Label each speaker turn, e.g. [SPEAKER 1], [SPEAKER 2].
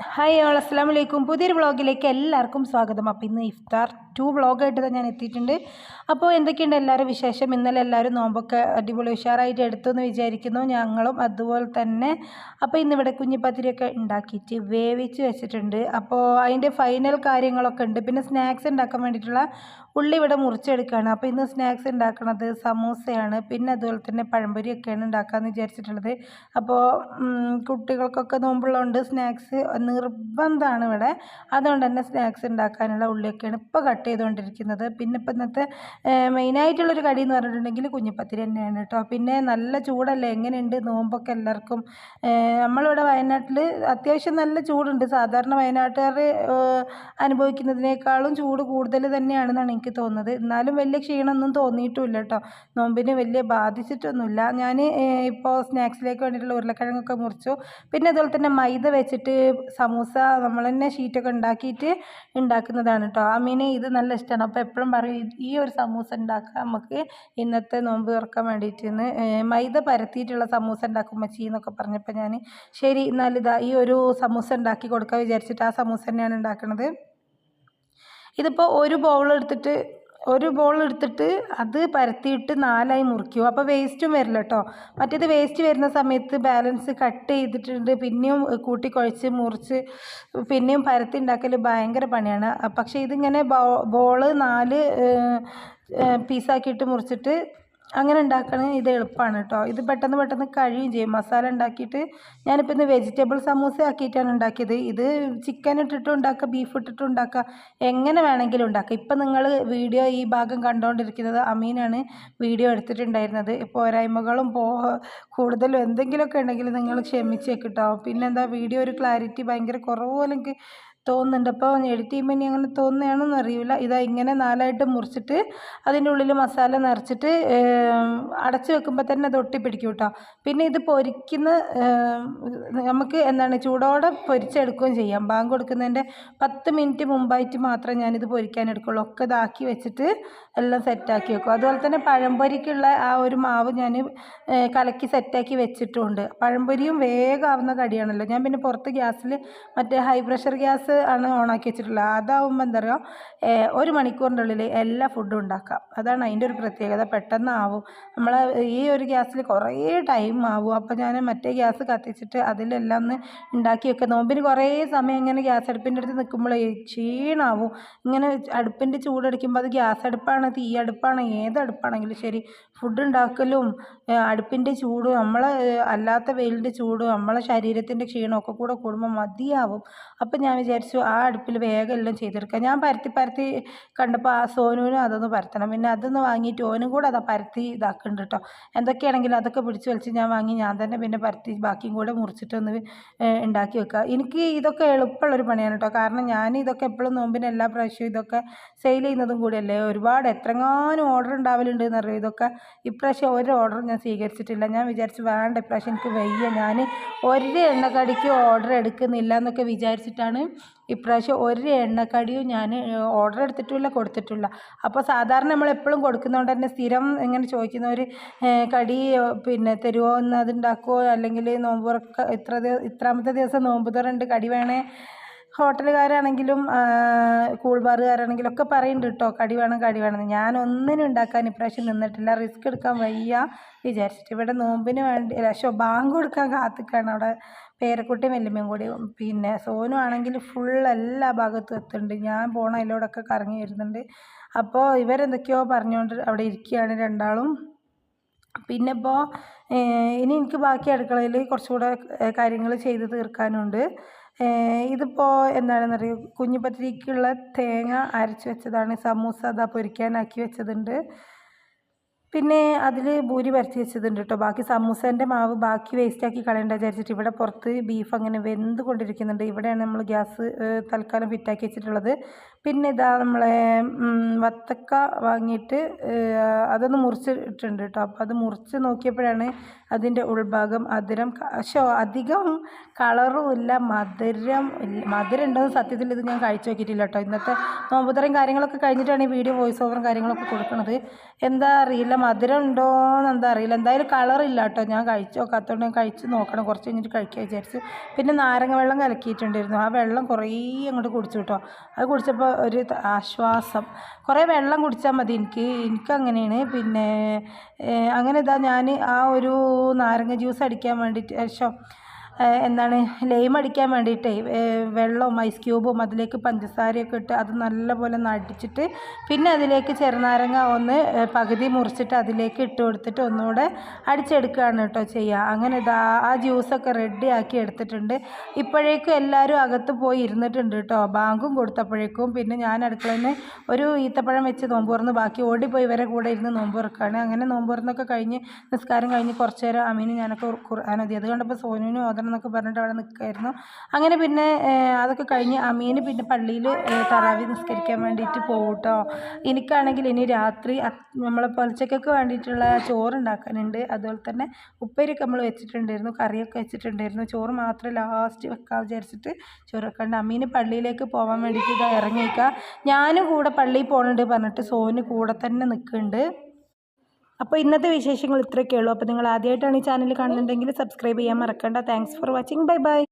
[SPEAKER 1] Hi all അസ്സലാമു അലൈക്കും. പുതിയൊരു വ്ളോഗിലേക്ക് എല്ലാവർക്കും സ്വാഗതം. അപ്പോൾ ഇന്ന് ഇഫ്താർ 2 വ്ളോഗായിട്ട് ഞാൻ എത്തിയിട്ടുണ്ട്. അപ്പോൾ എന്തൊക്കെയുണ്ട് എല്ലാവരും വിശേഷം? ഇന്നലെ എല്ലാവരും നോമ്പൊക്കെ അടിപൊളി ഉഷാറായിട്ട് എടുത്തു എന്ന് വിചാരിക്കുന്നു. ഞങ്ങളും അതുപോലെ തന്നെ. അപ്പോൾ ഇന്നിവിടെ കുഞ്ഞിപ്പത്തിരിയൊക്കെ ഉണ്ടാക്കിയിട്ട് വേവിച്ച് വെച്ചിട്ടുണ്ട്. അപ്പോൾ അതിൻ്റെ ഫൈനൽ കാര്യങ്ങളൊക്കെ ഉണ്ട്. പിന്നെ സ്നാക്സ് ഉണ്ടാക്കാൻ വേണ്ടിയിട്ടുള്ള ഉള്ളി ഇവിടെ മുറിച്ചെടുക്കുകയാണ്. അപ്പോൾ ഇന്ന് സ്നാക്സ് ഉണ്ടാക്കുന്നത് സമൂസയാണ്. പിന്നെ അതുപോലെ തന്നെ പഴംപൊരിയൊക്കെയാണ് ഉണ്ടാക്കാമെന്ന് വിചാരിച്ചിട്ടുള്ളത്. അപ്പോൾ കുട്ടികൾക്കൊക്കെ നോമ്പുള്ളതുകൊണ്ട് സ്നാക്സ് നിർബന്ധമാണ് ഇവിടെ. അതുകൊണ്ട് തന്നെ സ്നാക്സ് ഉണ്ടാക്കാനുള്ള ഉള്ളിയൊക്കെയാണ് ഇപ്പോൾ കട്ട് ചെയ്തുകൊണ്ടിരിക്കുന്നത്. പിന്നെ ഇപ്പം ഇന്നത്തെ മെയിനായിട്ടുള്ളൊരു കടി എന്ന് പറഞ്ഞിട്ടുണ്ടെങ്കിൽ കുഞ്ഞിപ്പത്തിരി തന്നെയാണ് കേട്ടോ. പിന്നെ നല്ല ചൂടല്ലേ, എങ്ങനെയുണ്ട് നോമ്പൊക്കെ എല്ലാവർക്കും? നമ്മളിവിടെ വയനാട്ടിൽ അത്യാവശ്യം നല്ല ചൂടുണ്ട്. സാധാരണ വയനാട്ടുകാർ അനുഭവിക്കുന്നതിനേക്കാളും ചൂട് കൂടുതൽ തന്നെയാണെന്നാണ് എനിക്ക് തോന്നുന്നത്. എന്നാലും വലിയ ക്ഷീണമൊന്നും തോന്നിയിട്ടുമില്ല കേട്ടോ. നോമ്പിന് വലിയ ബാധിച്ചിട്ടൊന്നുമില്ല. ഞാൻ ഇപ്പോൾ സ്നാക്സിലേക്ക് വേണ്ടിയിട്ടുള്ള ഉരുളക്കിഴങ്ങൊക്കെ മുറിച്ചു. പിന്നെ അതുപോലെ തന്നെ മൈദ വെച്ചിട്ട് സമൂസ നമ്മൾ തന്നെ ഷീറ്റൊക്കെ ഉണ്ടാക്കിയിട്ട് ഉണ്ടാക്കുന്നതാണ് കേട്ടോ. അമ്മീന് ഇത് നല്ല ഇഷ്ടമാണ്. അപ്പോൾ എപ്പോഴും പറയും ഈ ഒരു സമൂസ ഉണ്ടാക്കാം നമുക്ക് ഇന്നത്തെ നോമ്പ് തുറക്കാൻ വേണ്ടിയിട്ടെന്ന്. മൈദ പരത്തിയിട്ടുള്ള സമൂസ ഉണ്ടാക്കും മച്ചി എന്നൊക്കെ പറഞ്ഞപ്പോൾ ഞാൻ ശരി എന്നാലിതാ ഈ ഒരു സമൂസ ഉണ്ടാക്കി കൊടുക്കാൻ വിചാരിച്ചിട്ട് ആ സമൂസ തന്നെയാണ് ഉണ്ടാക്കുന്നത്. ഇതിപ്പോൾ ഒരു ബോൾ എടുത്തിട്ട് അത് പരത്തിയിട്ട് 4ആയി മുറിക്കും. അപ്പോൾ വേസ്റ്റും വരില്ല കേട്ടോ. മറ്റേത് വേസ്റ്റ് വരുന്ന സമയത്ത് ബാലൻസ് കട്ട് ചെയ്തിട്ടുണ്ട് പിന്നെയും കൂട്ടി കുഴച്ച് മുറിച്ച് പിന്നെയും പരത്തി ഉണ്ടാക്കൽ ഭയങ്കര പണിയാണ്. പക്ഷേ ഇതിങ്ങനെ ബോള് 4 പീസാക്കിയിട്ട് മുറിച്ചിട്ട് അങ്ങനെ ഉണ്ടാക്കണത് ഇത് എളുപ്പമാണ് കേട്ടോ. ഇത് പെട്ടെന്ന് കഴിയും ചെയ്യും. മസാല ഉണ്ടാക്കിയിട്ട് ഞാനിപ്പോൾ ഇന്ന് വെജിറ്റബിൾ സമൂസ ആക്കിയിട്ടാണ് ഉണ്ടാക്കിയത്. ഇത് ചിക്കൻ ഇട്ടിട്ടും ഉണ്ടാക്കുക, ബീഫ് ഇട്ടിട്ടും ഉണ്ടാക്കുക, എങ്ങനെ വേണമെങ്കിലും ഉണ്ടാക്കുക. ഇപ്പം നിങ്ങൾ വീഡിയോ ഈ ഭാഗം കണ്ടുകൊണ്ടിരിക്കുന്നത് അമീനാണ് വീഡിയോ എടുത്തിട്ടുണ്ടായിരുന്നത്. പോരായ്മകളും കൂടുതലും എന്തെങ്കിലുമൊക്കെ ഉണ്ടെങ്കിൽ നിങ്ങൾ ക്ഷമിച്ചേക്ക് കേട്ടോ. പിന്നെന്താ വീഡിയോ ഒരു ക്ലാരിറ്റി ഭയങ്കര കുറവ് പോലെ എനിക്ക് തോന്നുന്നുണ്ട്. അപ്പോൾ എഡിറ്റ് ചെയ്യുമ്പോൾ ഇനി അങ്ങനെ തോന്നുകയാണെന്ന് അറിയില്ല. ഇതാ ഇങ്ങനെ 4ആയിട്ട് മുറിച്ചിട്ട് അതിൻ്റെ ഉള്ളിൽ മസാല നിറച്ചിട്ട് അടച്ചു വെക്കുമ്പോൾ തന്നെ അത് ഒട്ടിപ്പിടിക്കും കേട്ടോ. പിന്നെ ഇത് നമുക്ക് എന്താണ് ചൂടോടെ പൊരിച്ചെടുക്കുകയും ചെയ്യാം. ബാങ്ക് കൊടുക്കുന്നതിൻ്റെ 10 മിനിറ്റ് മുമ്പായിട്ട് മാത്രമേ ഞാനിത് പൊരിക്കാൻ എടുക്കുള്ളൂ. ഒക്കെ ഇതാക്കി വെച്ചിട്ട് എല്ലാം സെറ്റാക്കി വെക്കും. അതുപോലെ തന്നെ പഴംപൊരിക്കുള്ള ആ ഒരു മാവ് ഞാൻ കലക്കി സെറ്റാക്കി വെച്ചിട്ടുമുണ്ട്. പഴംപൊരിയും വേഗം ആവുന്ന കടിയാണല്ലോ. ഞാൻ പിന്നെ പുറത്ത് ഗ്യാസിൽ മറ്റേ ഹൈ പ്രഷർ ഗ്യാസ് ആണ് ഓണാക്കി വെച്ചിട്ടുള്ളത്. അതാവുമ്പോൾ എന്താ പറയുക, 1 മണിക്കൂറിൻ്റെ ഉള്ളിൽ എല്ലാ ഫുഡും ഉണ്ടാക്കാം. അതാണ് അതിൻ്റെ ഒരു പ്രത്യേകത. പെട്ടെന്നാവും. നമ്മൾ ഈ ഒരു ഗ്യാസിൽ കുറേ ടൈം ആവും. അപ്പോൾ ഞാൻ മറ്റേ ഗ്യാസ് കത്തിച്ചിട്ട് അതിലെല്ലാം ഒന്ന് ഉണ്ടാക്കി വെക്കുക. നോമ്പിന് കുറേ സമയം ഇങ്ങനെ ഗ്യാസ് അടുപ്പിൻ്റെ അടുത്ത് നിൽക്കുമ്പോൾ ക്ഷീണമാവും. ഇങ്ങനെ അടുപ്പിൻ്റെ ചൂടടിക്കുമ്പോൾ അത് ഗ്യാസ് അടുപ്പാണ്, തീ അടുപ്പാണ്, ഏത് അടുപ്പാണെങ്കിലും ശരി, ഫുഡ് ഉണ്ടാക്കലും അടുപ്പിൻ്റെ ചൂടും നമ്മളെ അല്ലാത്ത വെയിലിൻ്റെ ചൂടും നമ്മളെ ശരീരത്തിൻ്റെ ക്ഷീണമൊക്കെ കൂടെ കൂടുമ്പോൾ മതിയാവും. അപ്പം ഞാൻ വിചാരിച്ചു ആ അടുപ്പിൽ വേഗം എല്ലാം ചെയ്തെടുക്കാം. ഞാൻ പരത്തി കണ്ടപ്പോൾ ആ സോനുവിനും അതൊന്ന് പരത്തണം. പിന്നെ അതൊന്ന് വാങ്ങിയിട്ട് ഓനും കൂടെ അതാ പരത്തി ഇതാക്കുന്നുണ്ട് കേട്ടോ. എന്തൊക്കെയാണെങ്കിലും അതൊക്കെ പിടിച്ച് വലിച്ച് ഞാൻ വാങ്ങി ഞാൻ തന്നെ പിന്നെ പരത്തി ബാക്കിയും കൂടെ മുറിച്ചിട്ടൊന്ന് ഉണ്ടാക്കി വെക്കുക. എനിക്ക് ഇതൊക്കെ എളുപ്പമുള്ളൊരു പണിയാണ് കേട്ടോ. കാരണം ഞാൻ ഇതൊക്കെ എപ്പോഴും നോമ്പിന് എല്ലാ പ്രാവശ്യവും ഇതൊക്കെ സെയിൽ ചെയ്യുന്നതും കൂടിയല്ലേ. ഒരുപാട് എത്രങ്ങാനും ഓർഡർ ഉണ്ടാവലുണ്ട് എന്നറിയാം. ഇതൊക്കെ ഇപ്രാവശ്യം ഒരു ഓർഡർ ഞാൻ സ്വീകരിച്ചിട്ടില്ല. ഞാൻ വിചാരിച്ചു വേണ്ട, ഇപ്രാവശ്യം എനിക്ക് വയ്യ, ഞാൻ ഒരു എണ്ണക്കടിക്ക് ഓർഡർ എടുക്കുന്നില്ല എന്നൊക്കെ വിചാരിച്ചിട്ടാണ് ഇപ്രാവശ്യം ഒരു എണ്ണക്കടിയും ഞാൻ ഓർഡർ എടുത്തിട്ടില്ല, കൊടുത്തിട്ടില്ല. അപ്പോൾ സാധാരണ നമ്മൾ എപ്പോഴും കൊടുക്കുന്നതുകൊണ്ട് തന്നെ സ്ഥിരം ഇങ്ങനെ ചോദിക്കുന്നവർ കടി പിന്നെ തരുമോ, എന്ന് അതുണ്ടാക്കുമോ, അല്ലെങ്കിൽ നോമ്പ് ഇത്രാമത്തെ ദിവസം നോമ്പ് തുറണ്ട് കടി വേണേ, ഹോട്ടലുകാരാണെങ്കിലും കൂൾ ബാറുകാരാണെങ്കിലും ഒക്കെ പറയുന്നുണ്ട് കേട്ടോ കടി വേണം. ഞാനൊന്നിനും ഉണ്ടാക്കാൻ ഇപ്രാവശ്യം നിന്നിട്ടില്ല. റിസ്ക് എടുക്കാൻ വയ്യ വിചാരിച്ചിട്ട് ഇവിടെ നോമ്പിന് വേണ്ടി ബാങ്ക് കൊടുക്കാൻ കാത്തിക്കാണ് അവിടെ പേരക്കുട്ടിയും വല്യമ്മയും കൂടി. പിന്നെ സോനു ആണെങ്കിൽ ഫുൾ എല്ലാ ഭാഗത്തും എത്തുന്നുണ്ട്. ഞാൻ പോണ അതിലൂടെയൊക്കെ കറങ്ങി വരുന്നുണ്ട്. അപ്പോൾ ഇവരെന്തൊക്കെയോ പറഞ്ഞുകൊണ്ട് അവിടെ ഇരിക്കുകയാണ് രണ്ടാളും. പിന്നെ ഇപ്പോൾ ഇനി എനിക്ക് ബാക്കി അടുക്കളയിൽ കുറച്ചുകൂടെ കാര്യങ്ങൾ ചെയ്ത് തീർക്കാനുണ്ട്. ഇതിപ്പോൾ എന്താണെന്നറിയോ, കുഞ്ഞിപ്പത്തിരിക്കുള്ള തേങ്ങ അരച്ച് വെച്ചതാണ്. സമൂസ അതാ പൊരിക്കാനാക്കി വെച്ചതുണ്ട്. പിന്നെ അതിൽ ഭൂരി പരത്തി വെച്ചതുണ്ട് കേട്ടോ. ബാക്കി സമൂസേൻ്റെ മാവ് ബാക്കി വേസ്റ്റാക്കി കളയേണ്ട വിചാരിച്ചിട്ട് ഇവിടെ പുറത്ത് ബീഫ് അങ്ങനെ വെന്ത് കൊണ്ടിരിക്കുന്നുണ്ട്. ഇവിടെയാണ് നമ്മൾ ഗ്യാസ് തൽക്കാലം ഫിറ്റാക്കി വെച്ചിട്ടുള്ളത്. പിന്നെ ഇതാ നമ്മളെ വത്തക്ക വാങ്ങിയിട്ട് അതൊന്ന് മുറിച്ചിട്ടുണ്ട് കേട്ടോ. അപ്പോൾ അത് മുറിച്ച് നോക്കിയപ്പോഴാണ് അതിൻ്റെ ഉൾഭാഗം മധുരം അധികം കളറും ഇല്ല, മധുരം ഉണ്ടെന്ന് സത്യത്തിൽ ഇത് ഞാൻ കഴിച്ചു നോക്കിയിട്ടില്ല കേട്ടോ. ഇന്നത്തെ നോമ്പുതറയും കാര്യങ്ങളൊക്കെ കഴിഞ്ഞിട്ടാണ് ഈ വീഡിയോ വോയിസ് ഓവറും കാര്യങ്ങളൊക്കെ കൊടുക്കുന്നത്. എന്താ അറിയില്ല, മധുരം ഉണ്ടോയെന്ന് എന്താ അറിയില്ല. എന്തായാലും കളറില്ല കേട്ടോ. ഞാൻ കഴിച്ചു നോക്കാത്തതുകൊണ്ട് ഞാൻ കഴിച്ച് നോക്കണം, കുറച്ച് കഴിഞ്ഞിട്ട് കഴിക്കാൻ വിചാരിച്ചു. പിന്നെ നാരങ്ങ വെള്ളം കലക്കിയിട്ടുണ്ടായിരുന്നു, ആ വെള്ളം കുറേ അങ്ങോട്ട് കുടിച്ചു കേട്ടോ. അത് കുടിച്ചപ്പോൾ ഒരു ആശ്വാസം. കുറേ വെള്ളം കുടിച്ചാൽ മതി എനിക്കങ്ങനെയാണ്. പിന്നെ അങ്ങനെ ഇതാ ഞാൻ ആ ഒരു നാരങ്ങ ജ്യൂസ് അടിക്കാൻ വേണ്ടിയിട്ട് എന്താണ് ലൈം അടിക്കാൻ വേണ്ടിയിട്ടേ വെള്ളവും ഐസ് ക്യൂബും അതിലേക്ക് പഞ്ചസാരയൊക്കെ ഇട്ട് അത് നല്ലപോലെ അടിച്ചിട്ട് പിന്നെ അതിലേക്ക് ചെറുനാരങ്ങ ഒന്ന് പകുതി മുറിച്ചിട്ട് അതിലേക്ക് ഇട്ട് കൊടുത്തിട്ട് ഒന്നുകൂടെ അടിച്ചെടുക്കുകയാണ് കേട്ടോ ചെയ്യുക. അങ്ങനെ ഇതാ ആ ജ്യൂസൊക്കെ റെഡിയാക്കി എടുത്തിട്ടുണ്ട്. ഇപ്പോഴേക്കും എല്ലാവരും അകത്ത് പോയി ഇരുന്നിട്ടുണ്ട് കേട്ടോ, ബാങ്കും കൊടുത്തപ്പോഴേക്കും. പിന്നെ ഞാൻ അടുക്കളയിൽ നിന്ന് ഒരു ഈത്തപ്പഴം വെച്ച് നോമ്പ് തുറന്ന് ബാക്കി ഓടിപ്പോയി ഇവരെ കൂടെ ഇരുന്ന് നോമ്പ് തുറക്കുകയാണ്. അങ്ങനെ നോമ്പ് തുറന്നൊക്കെ കഴിഞ്ഞ് നിസ്കാരം കഴിഞ്ഞ് കുറച്ച് നേരം അമീന് ഞാനൊക്കെ ഖുർആൻ അത് കണ്ടപ്പോൾ സോനുവിനും എന്നൊക്കെ പറഞ്ഞിട്ട് അവിടെ നിൽക്കുമായിരുന്നു. അങ്ങനെ പിന്നെ അതൊക്കെ കഴിഞ്ഞ് അമീന് പിന്നെ പള്ളിയിൽ തറാവി നിസ്കരിക്കാൻ വേണ്ടിയിട്ട് പോകും കേട്ടോ. എനിക്കാണെങ്കിൽ ഇനി രാത്രി നമ്മളെ പൊലച്ചക്കൊക്കെ വേണ്ടിയിട്ടുള്ള ചോറ് ഉണ്ടാക്കാനുണ്ട്. അതുപോലെ തന്നെ ഉപ്പേരിയൊക്കെ നമ്മൾ വെച്ചിട്ടുണ്ടായിരുന്നു, കറിയൊക്കെ വെച്ചിട്ടുണ്ടായിരുന്നു. ചോറ് മാത്രം ലാസ്റ്റ് വെക്കാൻ വിചാരിച്ചിട്ട് ചോറ് വെക്കാണ്ട് അമീന് പള്ളിയിലേക്ക് പോകാൻ വേണ്ടിയിട്ട് ഇതാ ഇറങ്ങിയേക്കുക. ഞാനും കൂടെ പള്ളിയിൽ പോകുന്നുണ്ട് പറഞ്ഞിട്ട് സോന് കൂടെ തന്നെ നിൽക്കുന്നുണ്ട്. അപ്പോൾ ഇന്നത്തെ വിശേഷങ്ങൾ ഇത്രയൊക്കെ ഉള്ളൂ. അപ്പോൾ നിങ്ങൾ ആദ്യമായിട്ടാണ് ഈ ചാനൽ കാണുന്നുണ്ടെങ്കിൽ സബ്സ്ക്രൈബ് ചെയ്യാൻ മറക്കണ്ട. Thanks for watching. Bye bye.